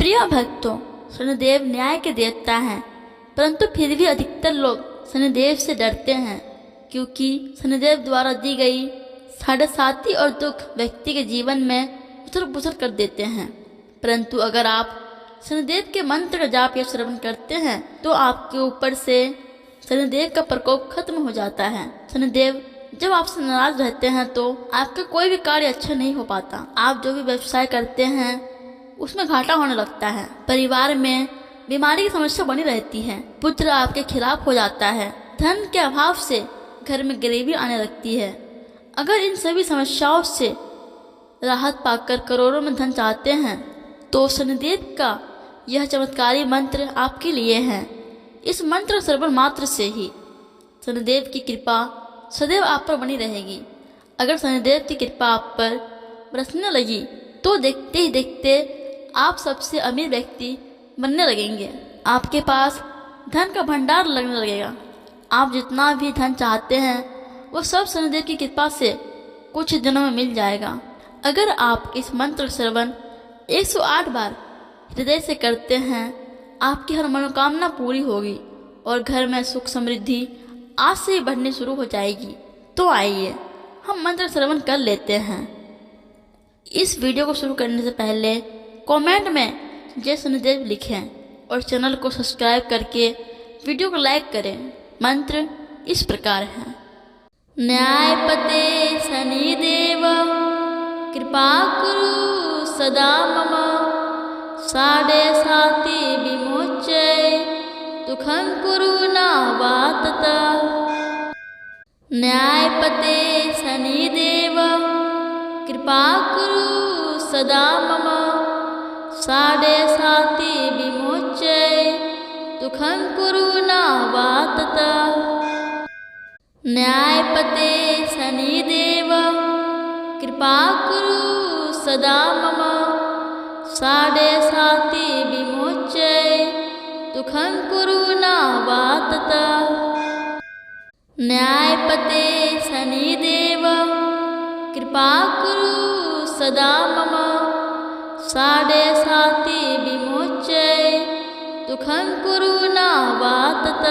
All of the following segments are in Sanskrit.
प्रिय भक्तों, शनिदेव न्याय के देवता हैं, परंतु फिर भी अधिकतर लोग शनिदेव से डरते हैं, क्योंकि शनिदेव द्वारा दी गई साढ़े और दुख व्यक्ति के जीवन में उथल पुथल कर देते हैं। परंतु अगर आप शनिदेव के मंत्र का जाप या श्रवण करते हैं तो आपके ऊपर से शनिदेव का प्रकोप खत्म हो जाता है। शनिदेव जब आपसे नाराज रहते हैं तो आपका कोई भी कार्य अच्छा नहीं हो पाता। आप जो भी व्यवसाय करते हैं उसमें घाटा होने लगता है। परिवार में बीमारी की समस्या बनी रहती है। पुत्र आपके खिलाफ हो जाता है। धन के अभाव से घर में गरीबी आने लगती है। अगर इन सभी समस्याओं से राहत पाकर करोड़ों में धन चाहते हैं तो शनिदेव का यह चमत्कारी मंत्र आपके लिए है। इस मंत्र श्रवण मात्र से ही शनिदेव की कृपा सदैव आप पर बनी रहेगी। अगर शनिदेव की कृपा आप पर बरसने लगी तो देखते ही देखते आप सबसे अमीर व्यक्ति बनने लगेंगे। आपके पास धन का भंडार लगने लगेगा। आप जितना भी धन चाहते हैं वो सब शनिदेव की कृपा से कुछ दिनों में मिल जाएगा। अगर आप इस मंत्र श्रवण 108 बार हृदय से करते हैं, आपकी हर मनोकामना पूरी होगी और घर में सुख समृद्धि आज से ही बढ़नी शुरू हो जाएगी। तो आइए हम मंत्र श्रवण कर लेते हैं। इस वीडियो को शुरू करने से पहले कमेंट में जय शनिदेव लिखें और चैनल को सब्सक्राइब करके वीडियो को लाइक करें। मंत्र इस प्रकार है। न्यायपते शनिदेव कृपा कुरु सदा मम साढ़े साति विमोचय दुखं कुरु न वातत। न्यायपते शनिदेव कृपा कुरु सदा मम साढ़े साति विमोचय दुखं कुरु न वातत। न्यायपते शनिदेव कृपा कुरु सदा मम साढ़े साति विमोचय दुखं कुरु न वातत। न्यायपते शनिदेव कृपा कुरु सदा मम साढ़े साति विमोचय दुखं कुरु न वातत।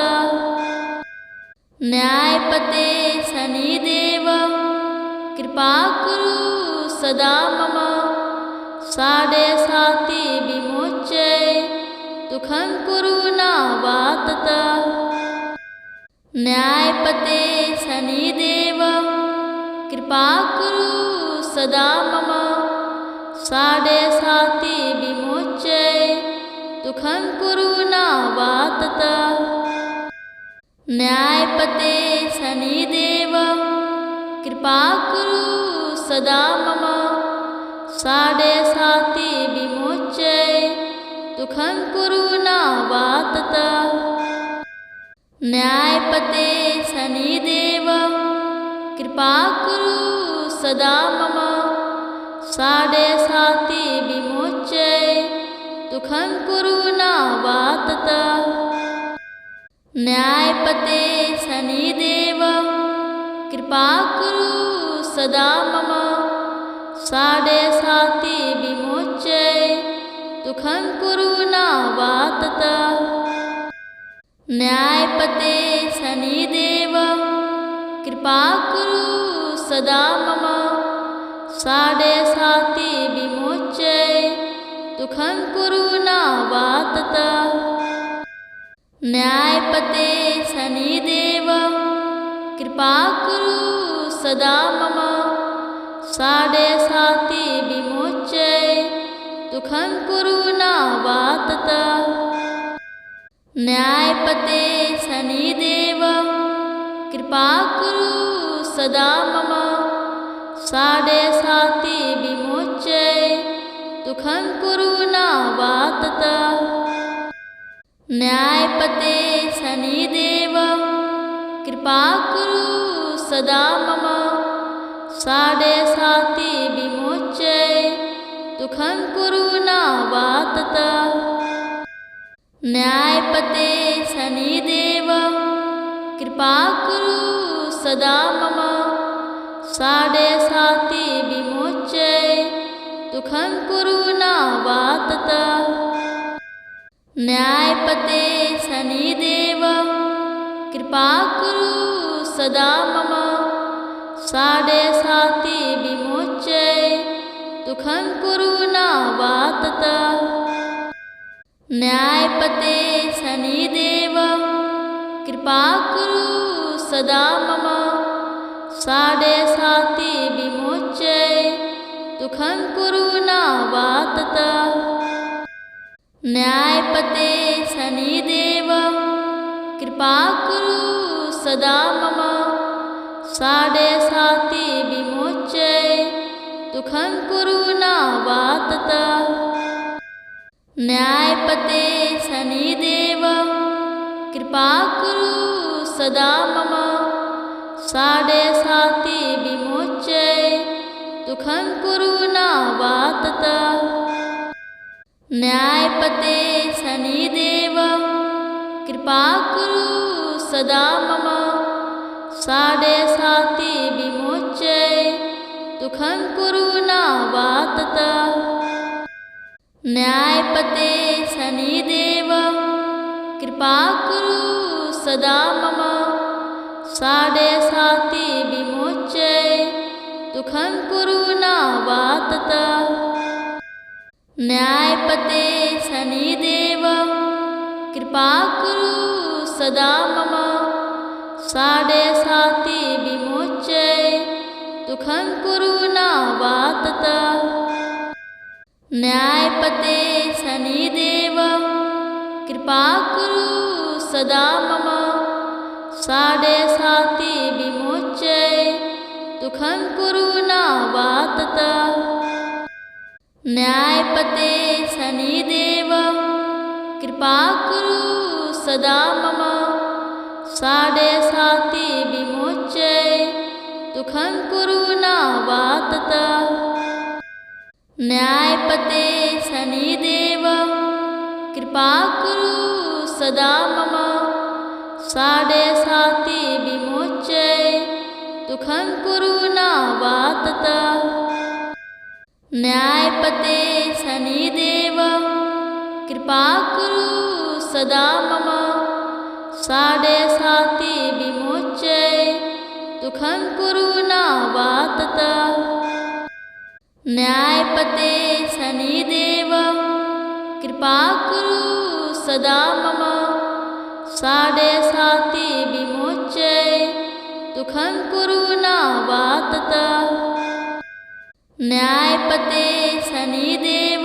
न्यायपते शनिदेव कृपा कुरु सदा मम साढ़े साति विमोचय दुखं कुरु न वातत। न्यायपते शनिदेव कृपा कुरु सदा मम साढ़े साति विमोचय दुखं कुरु न वातत। न्यायपते शनिदेव कृपा कुरु सदा मम साढ़े साति विमोचय दुखं कुरु न वातत। न्यायपते शनिदेव कृपा कुरु सदा मम साढ़े साति विमोचय दुखं कुरु न वातत। न्यायपते शनिदेव कृपा कुरु सदा मम साढ़े साति विमोचय दुखं कुरु न वातत। न्यायपते शनिदेव कृपा कुरु सदा मम साढ़े साति विमोचय दुखं कुरु न वातत। न्यायपते शनिदेव कृपा कुरु सदा मम साढ़े साति विमोचय दुखं कुरु न वातत। न्यायपते शनिदेव कृपा कुरु सदा मम साढ़े साति विमोचय दुखं कुरु न वातत। न्यायपते शनिदेव कृपा कुरु सदा मम साढ़े साति विमोचय दुखं कुरु न वातत। न्यायपते शनिदेव कृपा कुरु सदा मम साढ़े साति विमोचय दुखं कुरु न वातत। न्यायपते शनिदेव कृपा कुरु सदा मम साडे साति विमोच्य दुःखं कुरु न वातत। न्यायपते शनिदेव कृपा कुरु सदा मम साडे साति विमोच्य दुःखं कुरु न वातत। न्यायपते शनिदेव कृपा कुरु सदा मम साडे साति विमोच्य दुःखं कुरु न वातत। न्यायपते शनिदेव कृपा कुरु सदा मम साडे साति विमोच्य दुःखं कुरु न वातत। न्यायपते शनिदेव कृपा कुरु सदा मम साडे साति विमोच्य दुःखं कुरु न वातत। न्यायपते शनिदेव कृपा कुरु सदा मम साडे साति विमोच्य दुःखं कुरु न वातत। न्यायपते शनिदेव कृपा कुरु सदा मम साडे साति विमोच्य दुःखं कुरु न वातत। न्यायपते शनिदेव कृपा कुरु सदा मम साडे साति विमोच्य दुःखं कुरु न वातत। न्यायपते शनिदेव कृपा कुरु सदा मम साडे साति विमोच्य दुःखं कुरु न वातत। न्यायपते शनिदेव कृपा कुरु सदा मम साडे साति विमोच्य दुःखं कुरु न वातत। न्यायपते शनिदेव कृपा कुरु सदा मम साडे साति विमोच्य दुःखं कुरु न वातत। न्यायपते शनिदेव कृपा कुरु सदा मम साडे साति विमोच्य दुःखं कुरु न वातत। न्यायपते शनिदेव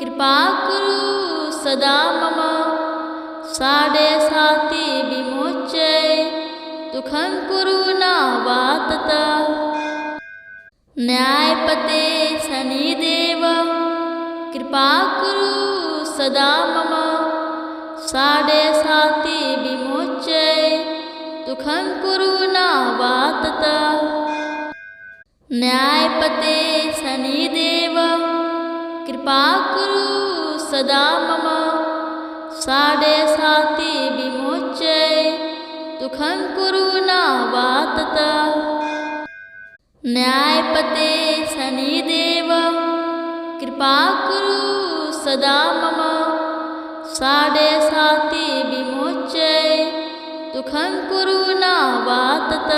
कृपा कुरु सदा मम साडे साति विमोच्य दुःखं कुरु न वातत। न्यायपते शनिदेव कृपा कुरु सदा मम साडे साति विमोच्य दुःखं कुरु न वातत। न्यायपते शनिदेव कृपा कुरु सदा मम साडे साति विमोच्य दुःखं कुरु न वातत। न्यायपते शनिदेव कृपा कुरु सदा मम साडे साति विमोच्य दुःखं कुरु न वातत।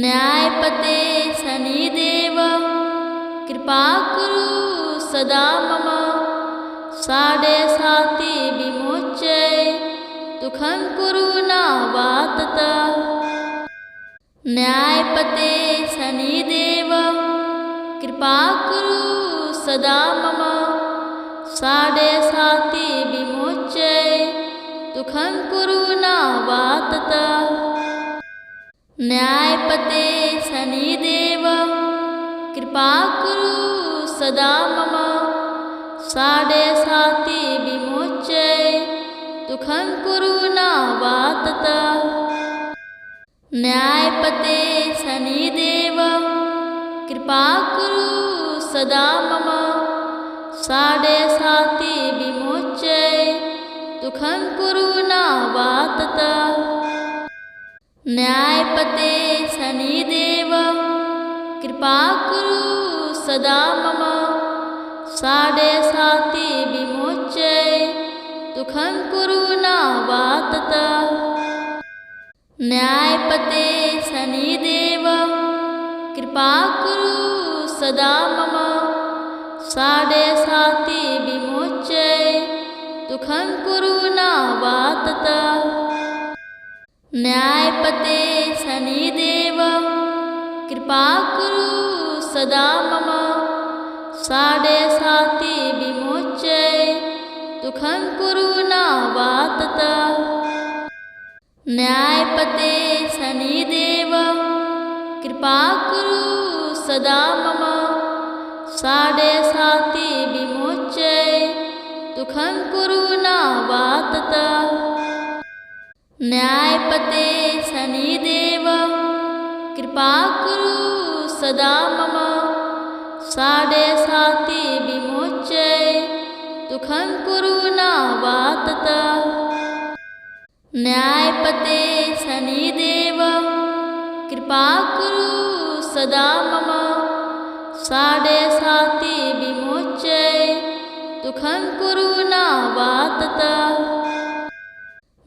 न्यायपते शनिदेव कृपा कुरु सदा मम साडे साति विमोच्य दुःखं कुरु न वातत। न्यायपते शनिदेव कृपा कुरु सदा मम साडे साति विमोच्य दुःखं कुरु न वातत। न्यायपते शनिदेव कृपा कुरु सदा मम साडे साति विमोच्य दुःखं कुरु न वातत। न्यायपते शनिदेव कृपा कुरु सदा मम साडे साति विमोच्य दुःखं कुरु न वातत। न्यायपते शनिदेव कृपा कुरु सदा मम साडे साति विमोच्य दुःखं कुरु नावाततः। न्यायपते शनिदेव कृपा कुरु सदा मम। साढ़े साति विमोच्य दुःखं कुरु नावाततः। न्यायपते शनिदेव कृपा कुरु सदा मम। साढ़े साति विमोच्य दुःखं कुरु नावाततः। न्यायपते शनिदेव कृपा कुरु सदा मम। साढ़े साति विमोच्य दुःखं कुरु नावाततः। न्यायपते शनिदेव कृपा कुरु सदा मम। साढ़े साति विमोच्य दुःखं कुरु नावाततः। न्यायपते शनिदेव कृपा कुरु सदा मम। साढ़े साति विमोच्य दुःखं कुरु नावाततः।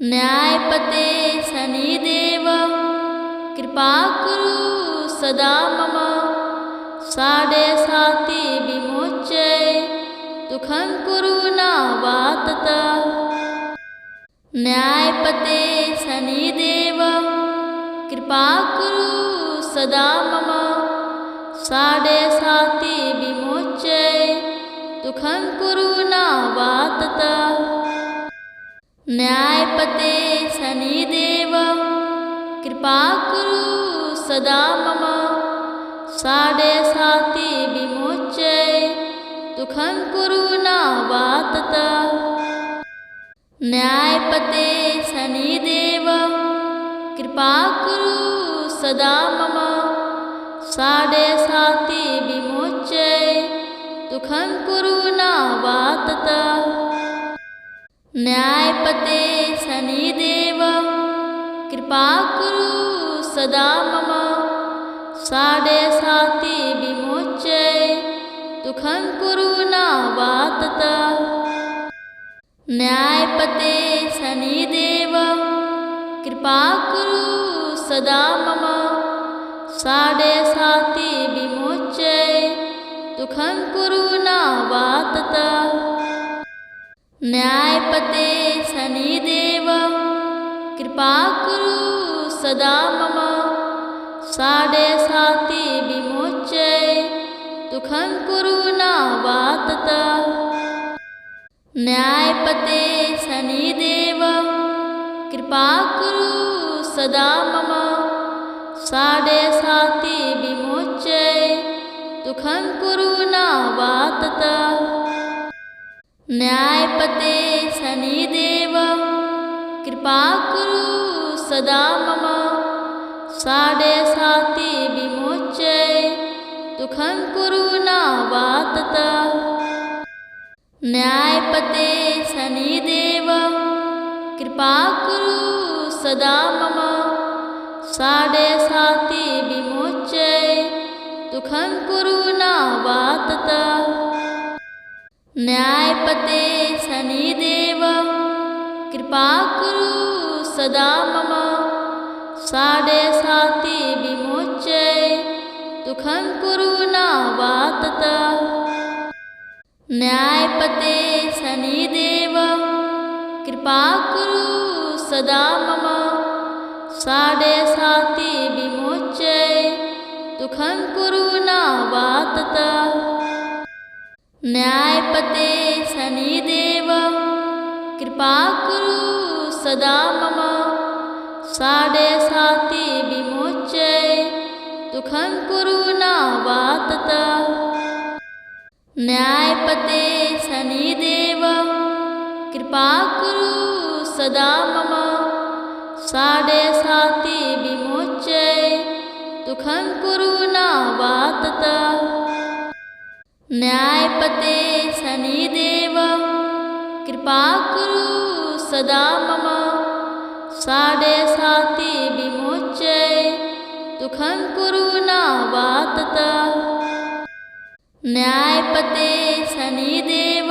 न्यायपते शनिदेव कृपा कुरु सदा मम। साढ़े साति विमोच्य दुःखं कुरु नावाततः। न्यायपते शनिदेव कृपा कुरु सदा मम। साढ़े साति विमोच्य दुःखं कुरु नावाततः। न्यायपते शनिदेव कृपा कुरु सदा मम। साढ़े साति विमोच्य दुःखं कुरु नावाततः। न्यायपते शनिदेव कृपा कुरु सदा मम। साढ़े साति विमोच्य दुःखं कुरु नावाततः। न्यायपते शनिदेव कृपा कुरु सदा मम। साढ़े साति विमोच्य दुःखं कुरु नावाततः। न्यायपते शनिदेव कृपा कुरु सदा मम। साढ़े साति विमोच्य दुःखं कुरु नावाततः। न्यायपते शनिदेव कृपा कुरु सदा मम। साढ़े साति विमोच्य दुःखं कुरु नावाततः। न्यायपते शनिदेव कृपा कुरु सदा मम। साढ़े साति विमोच्य दुःखं कुरु नावाततः। न्यायपते शनिदेव कृपा कुरु सदा मम। साढ़े साति विमोच्य दुःखं कुरु नावाततः। न्यायपते शनिदेव कृपा कुरु सदा मम। साढ़े साति विमोच्य दुःखं कुरु नावाततः। न्यायपते शनिदेव कृपा कुरु सदा मम। साढ़े साति विमोच्य दुःखं कुरु नावाततः। न्यायपते शनिदेव कृपा कुरु सदा मम। साढ़े साति विमोच्य दुःखं कुरु नावाततः। न्यायपते शनिदेव कृपा कुरु सदा मम। साढ़े साति विमोच्य दुःखं कुरु नावाततः। न्यायपते शनिदेव कृपा कुरु सदा मम। साढ़े साति विमोच्य दुःखं कुरु नावाततः। न्यायपते शनिदेव कृपा कुरु सदा मम। साढ़े साति विमोच्य दुःखं कुरु नावाततः। न्यायपते शनिदेव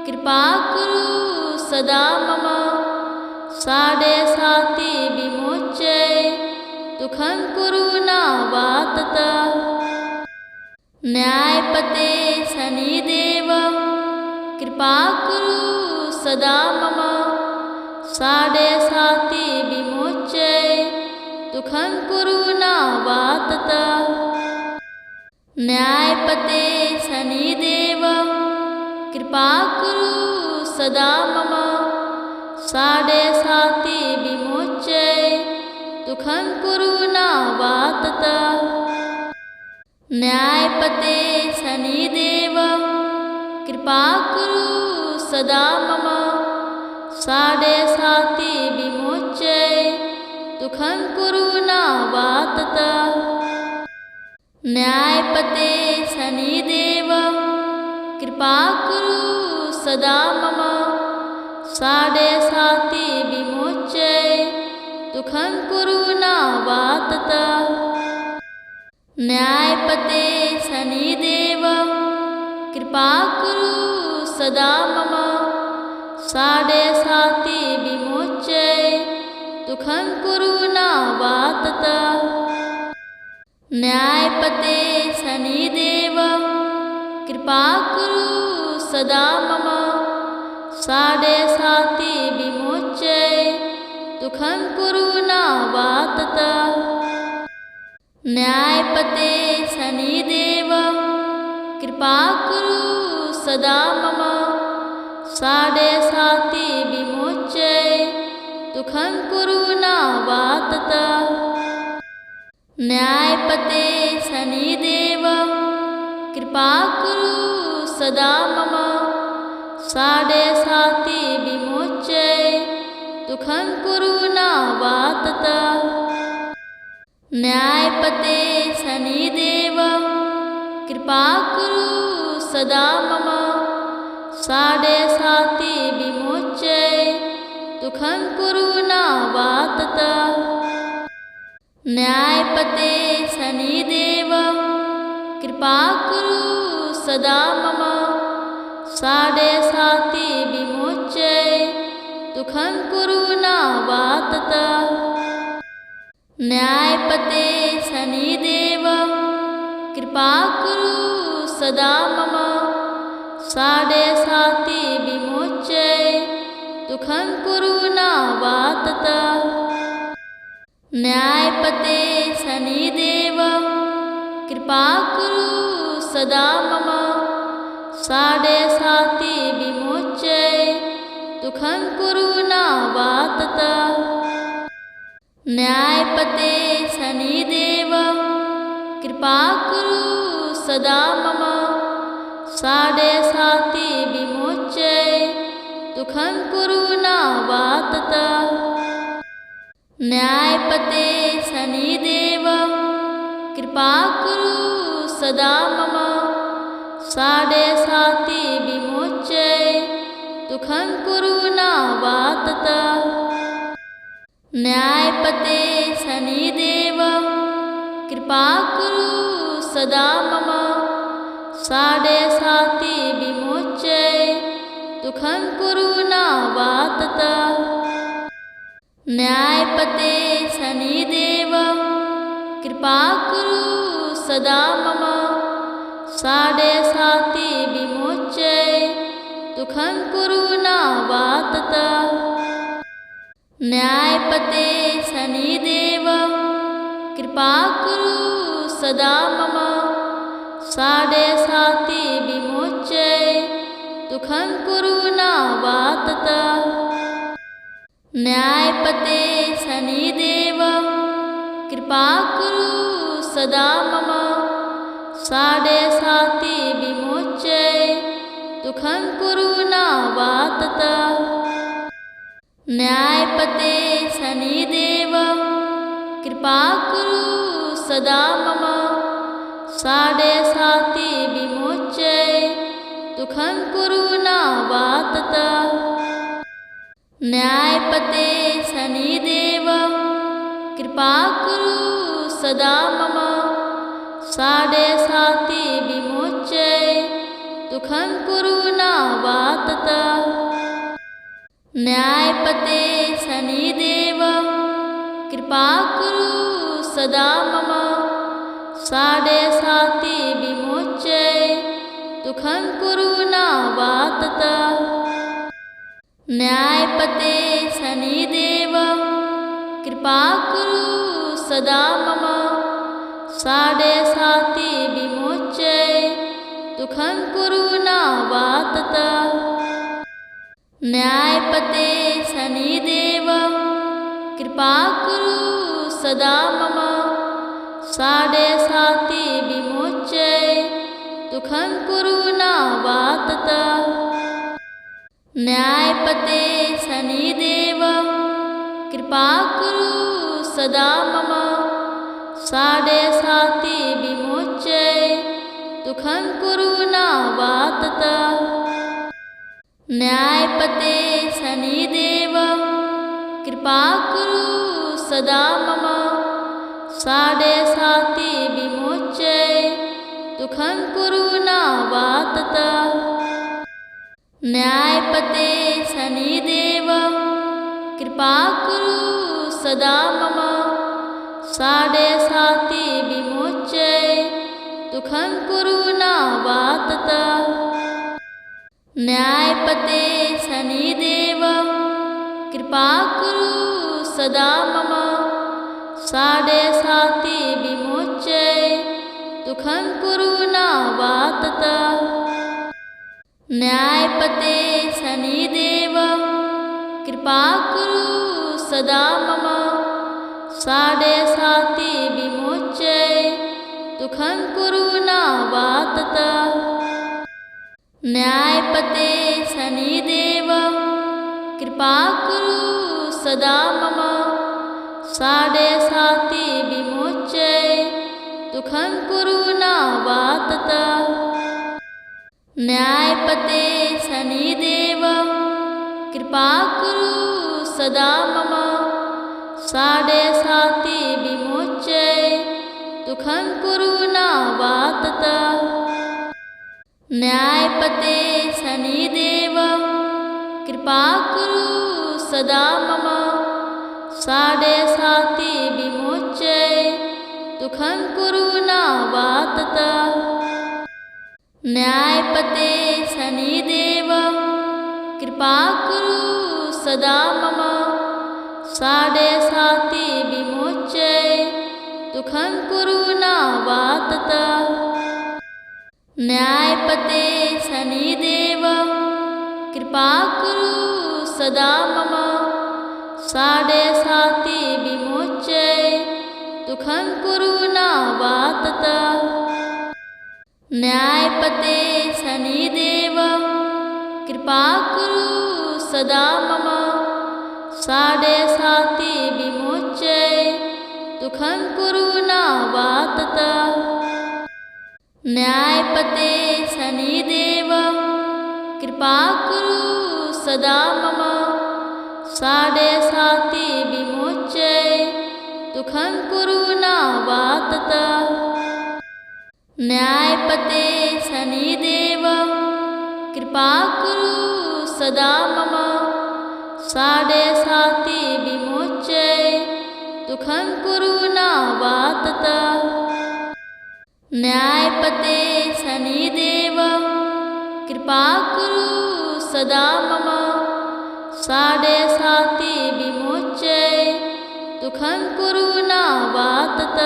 कृपा कुरु सदा मम साडे साति विमोच्य दुःखं कुरु न वातत। न्यायपते शनिदेव कृपा कुरु सदा मम साडे साति विमोच्य दुःखं कुरु न वातत। न्यायपते शनिदेव कृपा कुरु सदा मम साडे साति विमोच्य दुःखं कुरु न वातत। न्यायपते शनिदेव कृपा कुरु सदा मम साडे साति विमोच्य दुःखं कुरु न वातत। न्यायपते शनिदेव कृपा कुरु सदा मम साडे साति विमोच्य दुःखं कुरु न वातत। न्यायपते शनिदेव कृपा कुरु सदा मम साडे साति विमोच्य दुःखं कुरु न वातत। न्यायपते शनिदेव कृपा कुरु सदा मम साडे साति विमोच्य दुःखं कुरु न वातत। न्यायपते शनिदेव कृपा कुरु सदा मम साडे साति विमोच्य दुःखं कुरु न वातत। न्यायपते शनिदेव कृपा कुरु सदा मम साडे साति विमोच्य दुःखं कुरु न वातत। न्यायपते शनिदेव कृपा कुरु सदा मम साडे साति विमोच्य दुःखं कुरु न वातत। न्यायपते शनिदेव कृपा कुरु सदा मम साडे साति विमोच्य दुःखं कुरु न वातत। न्यायपते शनिदेव कृपा कुरु सदा मम साडे साति विमोच्य दुःखं कुरु न वातत। न्यायपते शनिदेव कृपा कुरु सदा मम साडे साति विमोच्य दुःखं कुरु न वातत। न्यायपते शनिदेव कृपा कुरु सदा मम साडे साति विमोच्य दुःखं कुरु न वातत। न्यायपते शनिदेव कृपा कुरु सदा मम साडे साति विमोच्य दुःखं कुरु न वातत। न्यायपते शनिदेव कृपा कुरु सदा मम साडे साति विमोच्य दुःखं कुरु न वातत। न्यायपते शनिदेव कृपा कुरु सदा मम साडे साति विमोच्य दुःखं कुरु न वातत। न्यायपते शनिदेव कृपा कुरु सदा मम साडे साति विमोच्य दुःखं कुरु न वातत। न्यायपते शनिदेव कृपा कुरु सदा मम साडे साति विमोच्य दुःखं कुरु न वातत। न्यायपते शनिदेव कृपा कुरु सदा मम साडे साति विमोच्य दुःखं कुरु न वातत। न्यायपते शनिदेव कृपा कुरु सदा मम साडे साति विमोच्य दुःखं कुरु न वातत। न्यायपते शनिदेव कृपा कुरु सदा मम साडे साति विमोच्य दुःखं कुरु न वातत। न्यायपते शनिदेव कृपा कुरु सदा मम साडे साति विमोच्य दुःखं कुरु न वातत। न्यायपते शनिदेव कृपा कुरु सदा मम साडे साति विमोच्य दुःखं कुरु न वातत। न्यायपते शनिदेव कृपा कुरु सदा मम साडे साति विमोच्य दुःखं कुरु न वातत। न्यायपते शनिदेव कृपा कुरु सदा मम साडे साति विमोच्य दुःखं कुरु न वातत। न्यायपते शनिदेव कृपा कुरु सदा मम साडे साति विमोच्य दुःखं कुरु न वातत। न्यायपते शनिदेव कृपा कुरु सदा मम साडे साति विमोच्य दुःखं कुरु न वातत। न्यायपते शनिदेव कृपा कुरु सदा मम साडे साति विमोच्य दुःखं कुरु न वातत। न्यायपते शनिदेव कृपा कुरु सदा मम साडे साति विमोच्य दुःखं कुरु न वातत। न्यायपते शनिदेव कृपा कुरु सदा मम साडे साति विमोच्य दुःखं कुरु न वातत। न्यायपते शनिदेव कृपा कुरु सदा मम साडे साति विमोच्य दुःखं कुरु न वातत। न्यायपते शनिदेव कृपा कुरु सदा मम साडे साति विमोच्य दुःखं कुरु न वातत। न्यायपते शनिदेव कृपा कुरु सदा मम साडे साति विमोच्य दुःखं कुरु न वातत। न्यायपते शनिदेव कृपा कुरु सदा मम साडे साति विमोच्य दुःखं कुरु न वातत। न्यायपते शनिदेव कृपा कुरु सदा मम साडे साति विमोच्य दुःखं कुरु न वातत। न्यायपते शनिदेव कृपा कुरु सदा मम साडे साति विमोच्य दुःखं कुरु न वातत। न्यायपते शनिदेव कृपा कुरु सदा मम साडे साति विमोच्य दुःखं कुरु न वातत।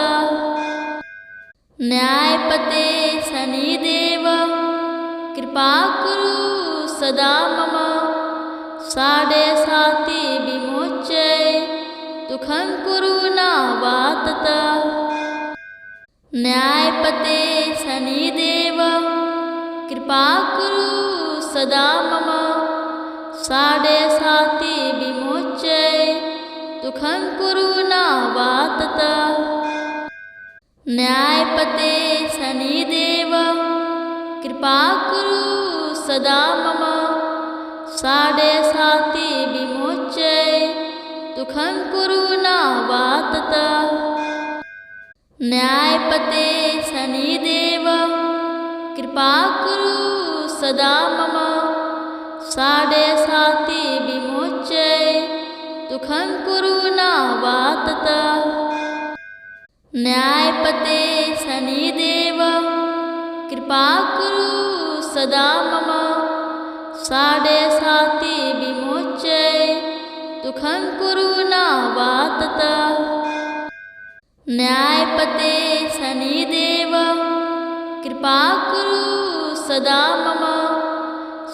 न्यायपते शनिदेव कृपा कुरु सदा मम साडे साति विमोच्य दुःखं कुरु न वातत। न्यायपते शनिदेव कृपा कुरु सदा मम साडे साति विमोच्य दुःखं कुरु न वातत। न्यायपते शनिदेव कृपा कुरु सदा मम साडे साति विमोच्य दुःखं कुरु न वातत। न्यायपते शनिदेव कृपा कुरु सदा मम साडे साति विमोच्य दुःखं कुरु नावाततः। न्यायपते शनिदेव कृपा कुरु सदा मम। साढ़े साति विमोच्य दुःखं कुरु नावाततः। न्यायपते शनिदेव कृपा कुरु सदा मम।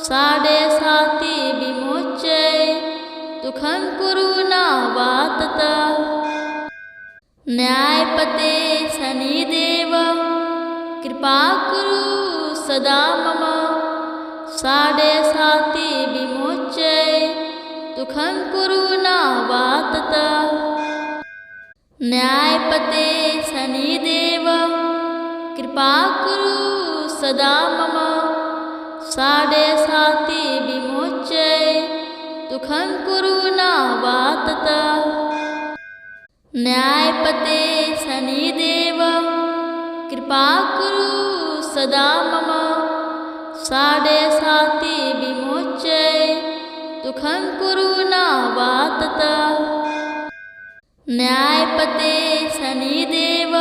साढ़े साति विमोच्य दुःखं कुरु नावाततः। न्यायपते शनिदेव कृपा कुरु सदा मम। साढ़े साति विमोच्य दुःखं कुरु नावाततः। न्यायपते शनिदेव कृपा कुरु सदा मम। साढ़े साति विमोच्य दुःखं कुरु नावाततः। न्यायपते शनिदेव कृपा कुरु सदा मम। साढ़े साति विमोच्य दुःखं कुरु नावाततः। न्यायपते शनिदेव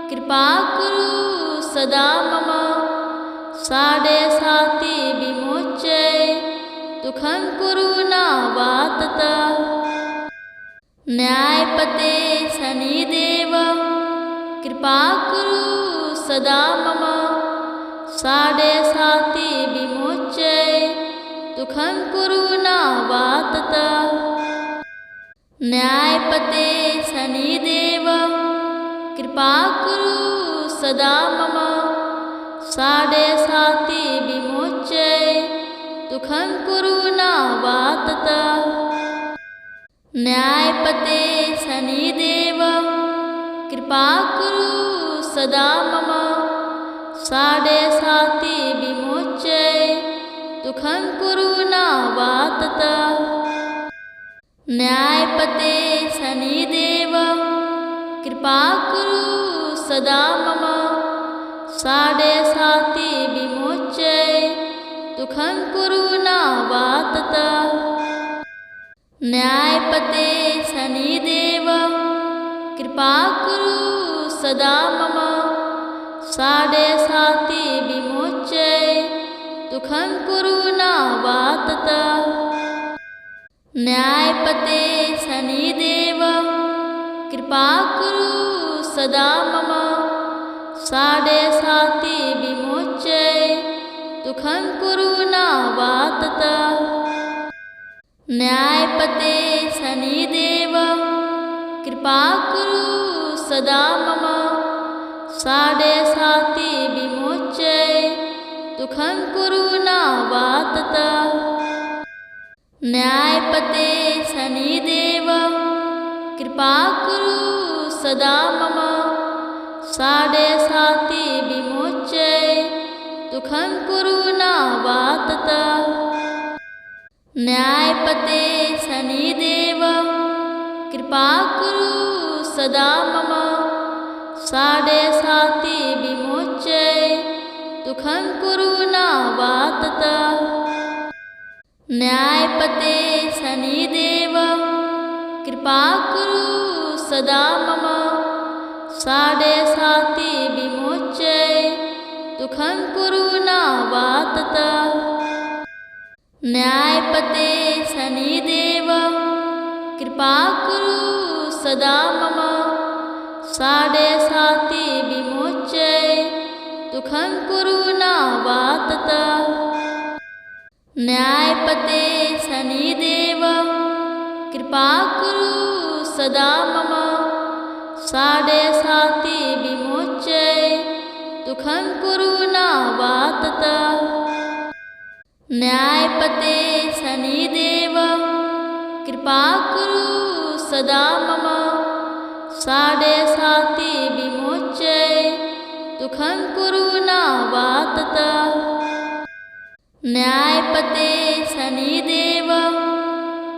कृपा कुरु सदा मम। साढ़े साति विमोच्य दुःखं कुरु नावाततः। न्यायपते शनिदेव कृपा कुरु सदा मम। साढ़े साति विमोच्य दुःखं कुरु नावाततः। न्यायपते शनिदेव कृपा कुरु सदा मम। साढ़े साति विमोच्य दुःखं कुरु नावाततः। न्यायपते शनिदेव कृपा कुरु सदा मम। साढ़े साति विमोच्य दुःखं कुरु नावाततः। न्यायपते शनिदेव कृपा कुरु सदा मम। साढ़े साति विमोच्य दुःखं कुरु नावाततः। न्यायपते शनिदेव कृपा कुरु सदा मम। साढ़े साति विमोच्य दुःखं कुरु नावाततः। न्यायपते शनिदेव कृपा कुरु सदा मम। साढ़े साति विमोच्य दुःखं कुरु नावाततः। न्यायपते शनिदेव कृपा कुरु सदा मम। साढ़े साति विमोच्य दुःखं कुरु नावाततः। न्यायपते शनिदेव कृपा कुरु सदा मम। साढ़े साति विमोच्य दुःखं कुरु नावाततः। न्यायपते शनिदेव कृपा कुरु सदा मम। साढ़े साति विमोच्य दुःखं कुरु नावाततः। न्यायपते शनिदेव कृपा कुरु सदा मम। साढ़े साति विमोच्य दुःखं कुरु नावाततः। न्यायपते शनिदेव कृपा कुरु सदा मम। साढ़े साति विमोच्य दुःखं कुरु नावाततः। न्यायपते शनिदेव कृपा कुरु सदा मम। साढ़े साति विमोच्य दुःखं कुरु नावाततः। न्यायपते शनिदेव कृपा कुरु सदा मम। साढ़े साति विमोच्य दुःखं कुरु नावाततः। न्यायपते शनिदेव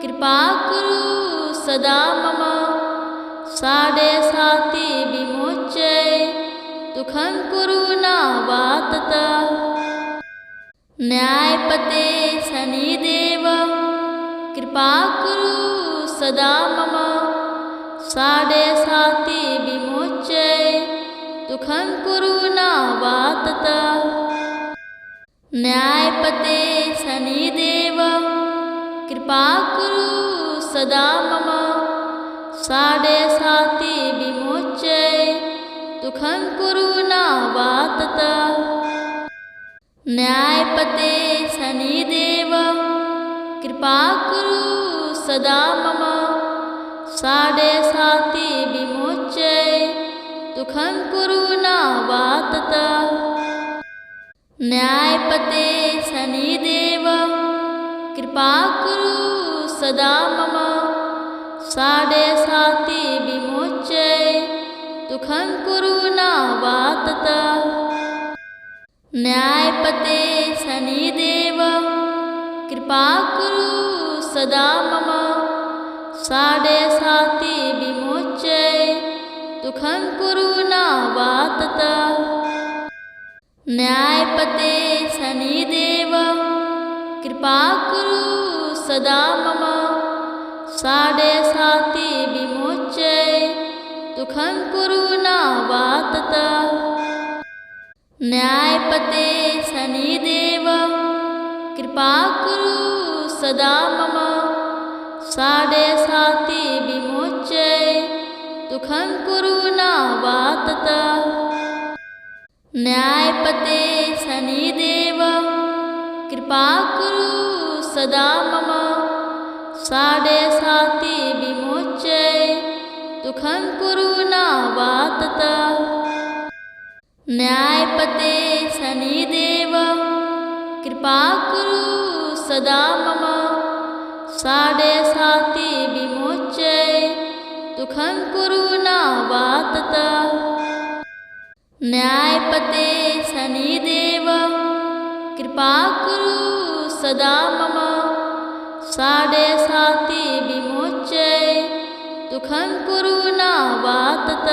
कृपा कुरु सदा मम। साढ़े साति विमोच्य दुःखं कुरु नावाततः। न्यायपते शनिदेव कृपा कुरु सदा मम साडे साति विमोच्य दुःखं कुरु न वातत। न्यायपते शनिदेव कृपा कुरु सदा मम साडे साति विमोच्य दुःखं कुरु न वातत। न्यायपते शनिदेव कृपा कुरु सदा मम साडे साति विमोच्य दुःखं कुरु न वातत। न्यायपते शनिदेव कृपा कुरु सदा मम साडे साति विमोच्य दुःखं कुरु न वातत। न्यायपते शनिदेव कृपा कुरु सदा मम साडे साति विमोच्य दुःखं कुरु न वातत। न्यायपते शनिदेव कृपा कुरु सदा मम साडे साति विमोच्य दुःखं कुरु न वातत। न्यायपते शनिदेव कृपा कुरु सदा मम साडे साति विमोच्य दुःखं कुरु न वातत। न्यायपते शनिदेव कृपा कुरु सदा मम साडे साति विमोच्य दुःखं कुरु न वातत। न्यायपते शनिदेव कृपा कुरु सदा मम साडे साति विमोच्य दुःखं कुरु न वातत। न्यायपते शनिदेव कृपा कुरु सदा मम साडे साति विमोच्य दुःखं कुरु न वातत।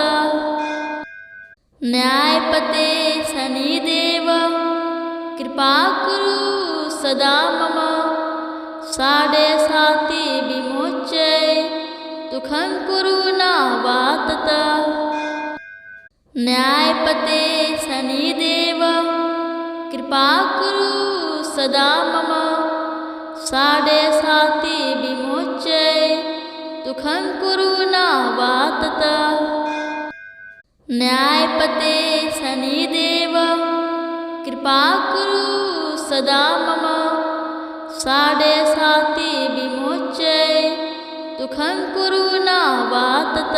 न्यायपते शनिदेव कृपा कुरु सदा मम साडे साति विमोच्य दुःखं कुरु न वातत। न्यायपते शनिदेव कृपा कुरु सदा मम साडे साति विमोच्य दुःखं कुरु न वातत। न्यायपते शनिदेव कृपा कुरु सदा मम साडे साति विमोच्य दुःखं कुरु न वातत।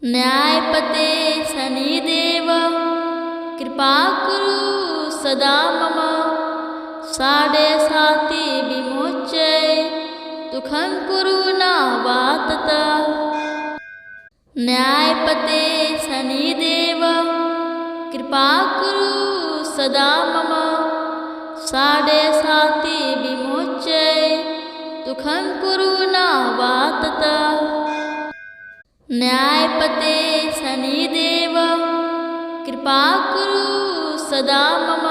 न्यायपते शनिदेव कृपा कुरु सदा मम साडे साति विमोच्य दुःखं कुरु न वातत। न्यायपते शनिदेव कृपा कुरु सदा मम साडे साति विमोच्य दुःखं कुरु न वातत। न्यायपते शनिदेव कृपा कुरु सदा मम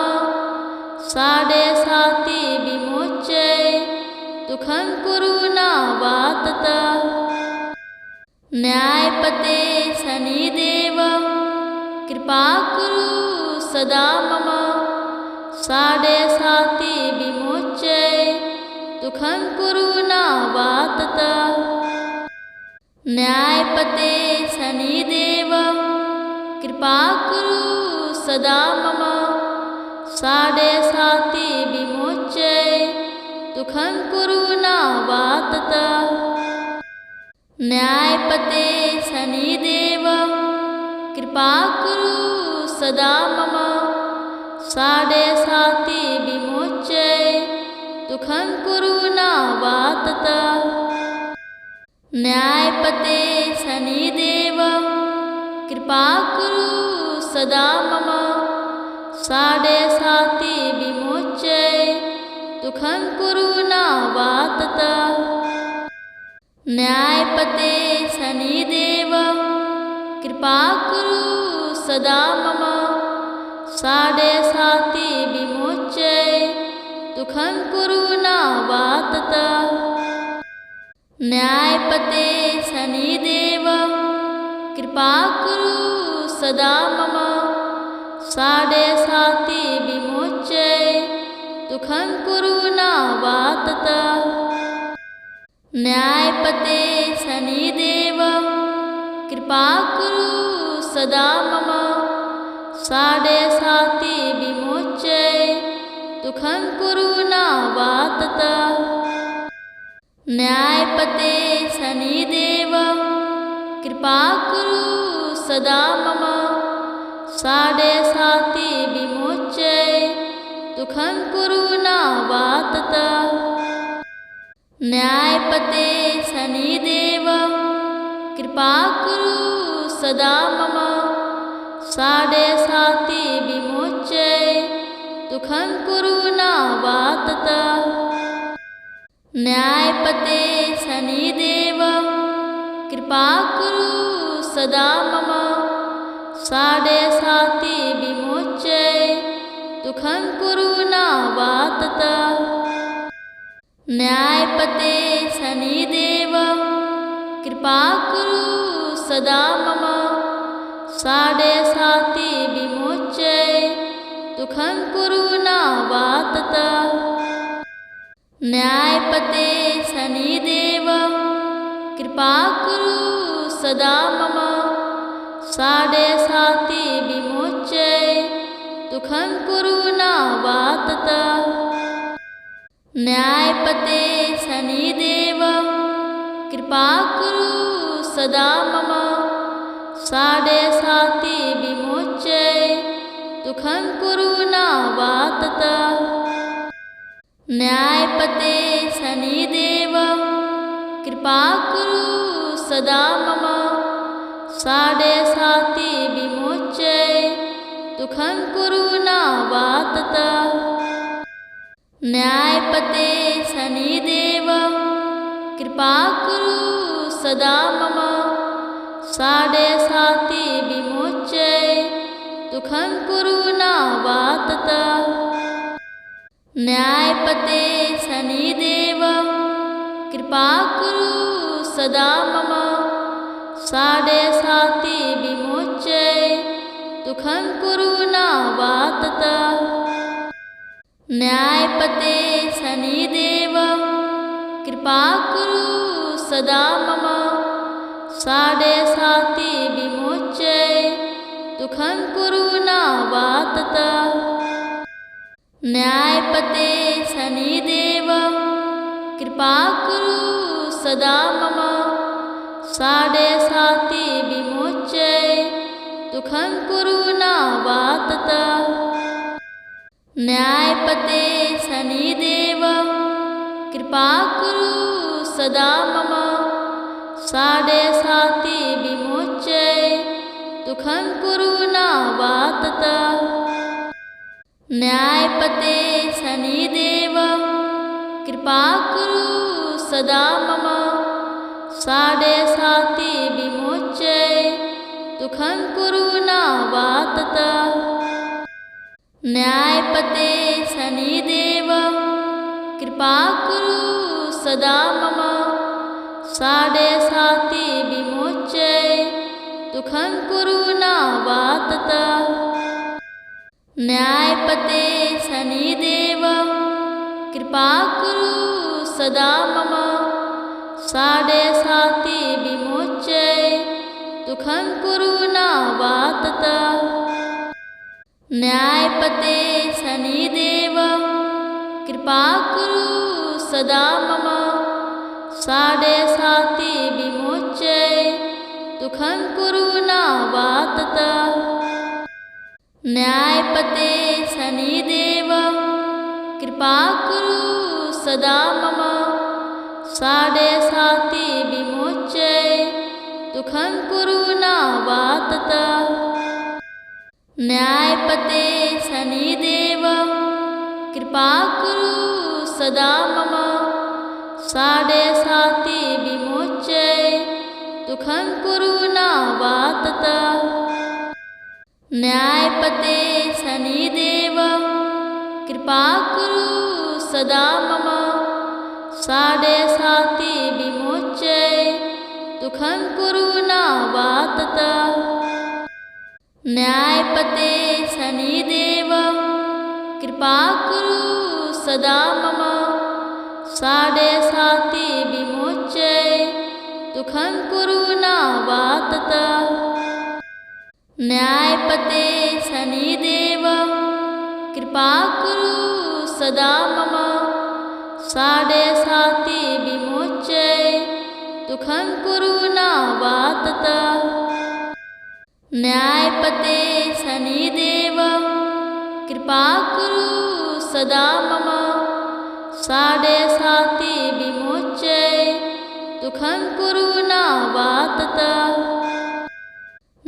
साडे साति विमोच्य दुःखं कुरु न वातत। न्यायपते शनिदेव कृपा कुरु सदा मम साडे साति विमोच्य दुःखं कुरु न वातत। न्यायपते शनिदेव कृपा कुरु सदा मम साडे साति विमोच्य दुःखं कुरु न वातत। न्यायपते शनिदेव कृपा कुरु सदा मम साडे साति विमोच्य दुःखं कुरु न वातत। न्यायपते शनिदेव कृपा कुरु सदा मम साडे साति विमोच्य दुःखं कुरु न वातत। न्यायपते शनिदेव कृपा कुरु सदा मम साडे साति विमोच्य दुःखं कुरु न वातत। न्यायपते शनिदेव कृपा कुरु सदा मम साडे साति विमोच्य दुःखं कुरु न वा ततः। न्यायपते शनिदेव कृपा कुरु सदा मम साडे साति विमोच्य दुःखं कुरु न वा ततः। न्यायपते शनिदेव कृपा कुरु सदा मम साडे साति विमोच्य दुःखं कुरु न वा ततः। न्यायपते शनिदेव कृपा कुरु सदा मम साडे साति विमोच्य दुःखं कुरु न वा ततः। न्यायपते शनिदेव कृपा कुरु सदा मम साडे साति विमोच्य दुःखं कुरु न वा ततः। न्यायपते शनिदेव कृपा कुरु सदा मम साडे साति विमोच्य दुःखं कुरु न वा ततः। न्यायपते शनिदेव कृपा कुरु सदा मम साडे साति विमोच्य दुःखं कुरु न वा ततः। न्यायपते शनिदेव कृपा कुरु सदा मम साडे साति विमोच्य दुःखं कुरु न वा ततः। न्यायपते शनिदेव कृपा कुरु सदा मम साडे साति विमोच्य दुःखं कुरु न वा ततः। न्यायपते शनिदेव कृपा कुरु सदा मम साडे साति विमोच्य दुःखं कुरु न वा ततः। न्यायपते शनिदेव कृपा कुरु सदा मम साडे साति विमोच्य दुःखं कुरु न वा ततः। न्यायपते शनिदेव कृपा कुरु सदा मम साडे साति विमोच्य दुःखं कुरु न वा ततः। न्यायपते शनिदेव कृपा कुरु सदा मम साडे साति विमोच्य दुःखं कुरु न वा ततः। न्यायपते शनिदेव कृपा कुरु सदा मम साडे साति विमोच्य दुःखं कुरु न वा ततः। न्यायपते शनिदेव कृपा कुरु सदा मम साडे साति विमोच्य दुःखं कुरु न वा ततः। न्यायपते शनिदेव कृपा कुरु सदा मम साडे साति विमोच्य दुःखं कुरु न वा ततः। न्यायपते शनिदेव कृपा कुरु सदा मम साडे साति विमोच्य दुःखं कुरु न वा ततः। न्यायपते शनिदेव कृपा कुरु सदा मम साडे साति विमोच्य दुःखं कुरु न वा ततः। न्यायपते शनिदेव कृपा कुरु सदा मम साडे साति विमोच्य दुःखं कुरु न वा ततः। न्यायपते शनिदेव कृपा कुरु सदा मम साडे साति विमोच्य दुःखं कुरु न वा ततः। न्यायपते शनिदेव कृपा कुरु सदा मम साडे साति विमोच्य दुःखं कुरु न वातत। न्यायपते शनिदेव कृपा कुरु सदा मम। साडे साति विमोच्य दुःखं कुरु न वातत। न्यायपते शनिदेव कृपा कुरु सदा मम। साडे साति विमोच्य दुःखं कुरु न वातत। न्यायपते शनिदेव कृपा कुरु सदा मम। साडे साति विमोच्य दुःखं कुरु न वातत।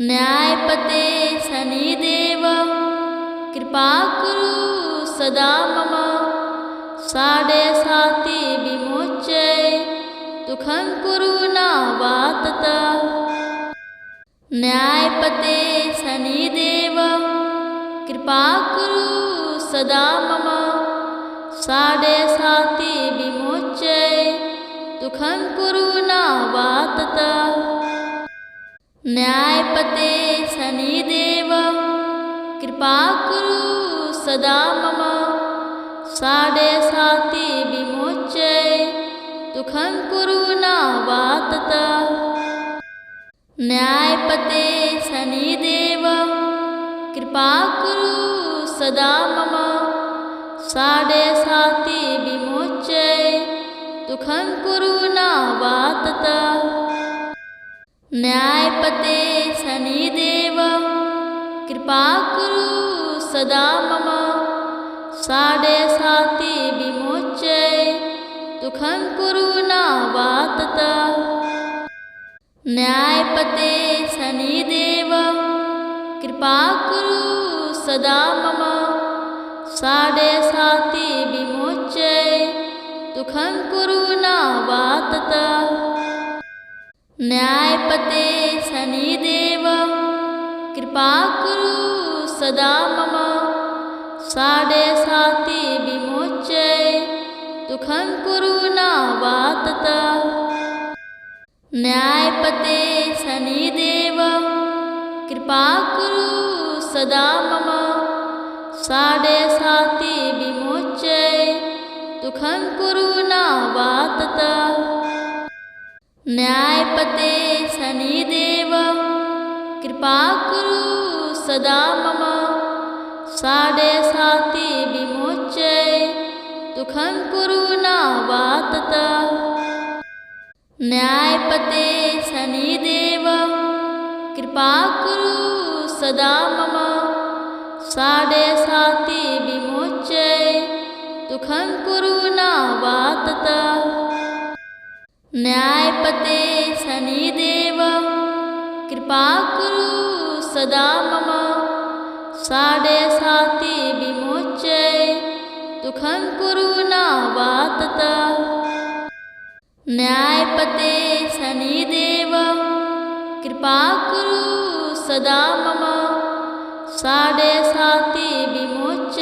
न्यायपते शनिदेव कृपा कुरु सदा मम। साडे साति विमोच्य दुःखं कुरु न वातत। न्यायपते शनिदेव कृपा कुरु सदा मम। साडे साति विमोच्य दुःखं कुरु न वातत। न्यायपते शनिदेव कृपा कुरु सदा मम। साडे साति विमोच्य दुःखं कुरु न वातत। न्यायपते शनिदेव कृपा कुरु सदा मम। साडे साति विमोच्य दुःखं कुरु न वातत। न्यायपते शनिदेव कृपा कुरु सदा मम। साडे साति विमोच्य दुःखं कुरु न वातत। न्यायपते शनिदेव कृपा कुरु सदा मम। साडे साति विमोच्य दुःखं कुरु न वातत। न्यायपते शनिदेव कृपा कुरु सदा मम। साडे साति विमोच्य दुःखं कुरु न वातत। न्यायपते शनिदेव कृपा कुरु सदा मम। साडे साति विमोच्य दुःखं कुरु न वातत। न्यायपते शनिदेव कृपा कुरु सदा मम। साडे साति विमोच्य दुःखं कुरु न वातत। न्यायपते शनिदेव कृपा कुरु सदा मम। साडे साति विमोच्य दुःखं कुरु न वातत। न्यायपते शनिदेव कृपा कुरु सदा मम। साडे साति विमोच्य दुःखं कुरु न वातत। न्यायपते शनिदेव कृपा कुरु सदा मम। साडे साति विमोच्य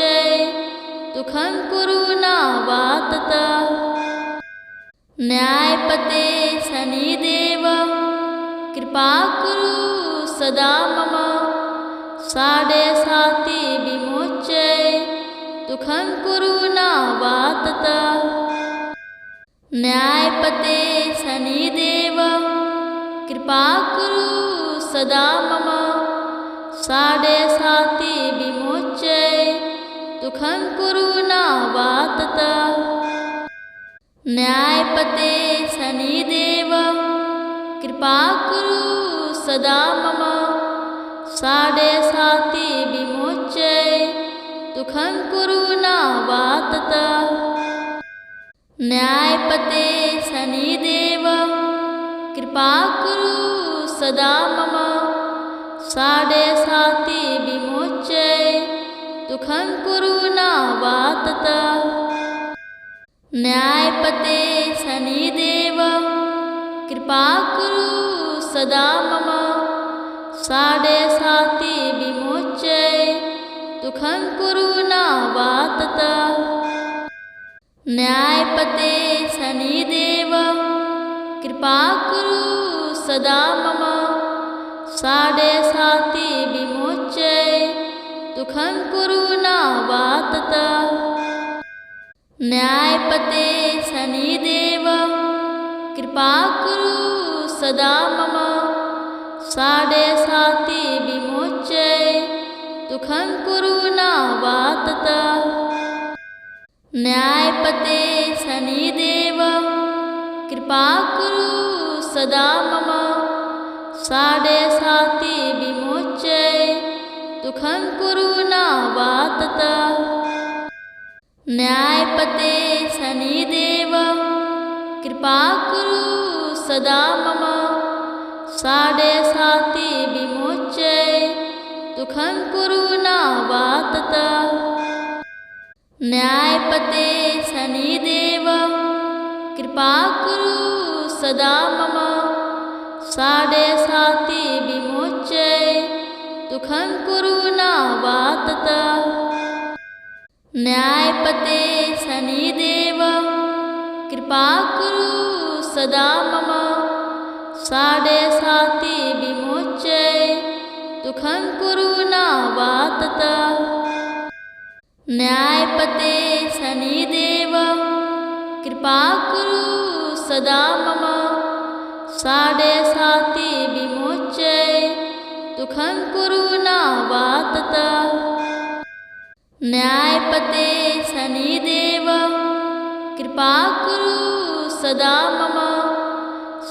दुःखं कुरु न वातत। न्यायपते शनिदेव कृपा कुरु सदा मम। साडे साति विमोच्य दुःखं कुरु न वातत। न्यायपते शनिदेव कृपा कुरु सदा मम। साडे साति विमोच्य दुःखं कुरु न वातत। न्यायपते शनिदेव कृपा कुरु सदा मम। साडे साति विमोच्य दुःखं कुरु न वातत। न्यायपते शनिदेव कृपा कुरु सदा मम। साडे साति विमोच्य दुःखं कुरु न वातत। न्यायपते शनिदेव कृपा कुरु सदा मम। साडे साति विमोच्य दुःखं कुरु न वातत। न्यायपते शनिदेव कृपा कुरु सदा मम साडे साति विमोच्य दुःखं कुरु न वातत न्यायपते शनिदेव कृपा कुरु सदा मम साडे साति विमोच्य दुःखं कुरु न वातत न्यायपते शनिदेव कृपा कुरु सदा मम साडे साति विमोच्य दुःखं कुरु न वातत न्यायपते शनिदेव कृपा कुरु सदा मम साडे साति विमोच्य दुःखं कुरु न वातत न्यायपते शनिदेव कृपा कुरु सदा मम साडे साति विमोच्य दुःखं कुरु न वातत न्यायपते शनिदेव कृपा कुरु सदा मम साडे साति विमोच्य दुःखं कुरु न वातत न्यायपते शनिदेव कृपा कुरु सदा मम साडे साति विमोच्य दुःखं कुरु न वातत न्यायपते शनिदेव कृपा कुरु सदा मम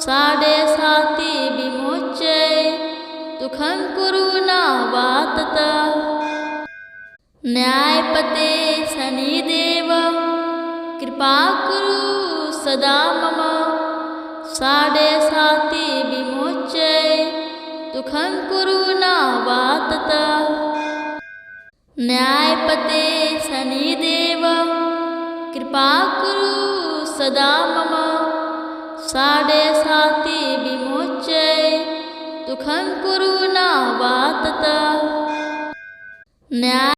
साडे साति विमोच्य दुःखं कुरु न वातत न्यायपते शनिदेव कृपा कुरु सदा मम साडे साति विमोच्य दुःखं कुरु न वातत न्यायपते शनिदेव कृपा कुरु सदा मम साडे साति विमोच्य दुःखं कुरु न वातत न्याय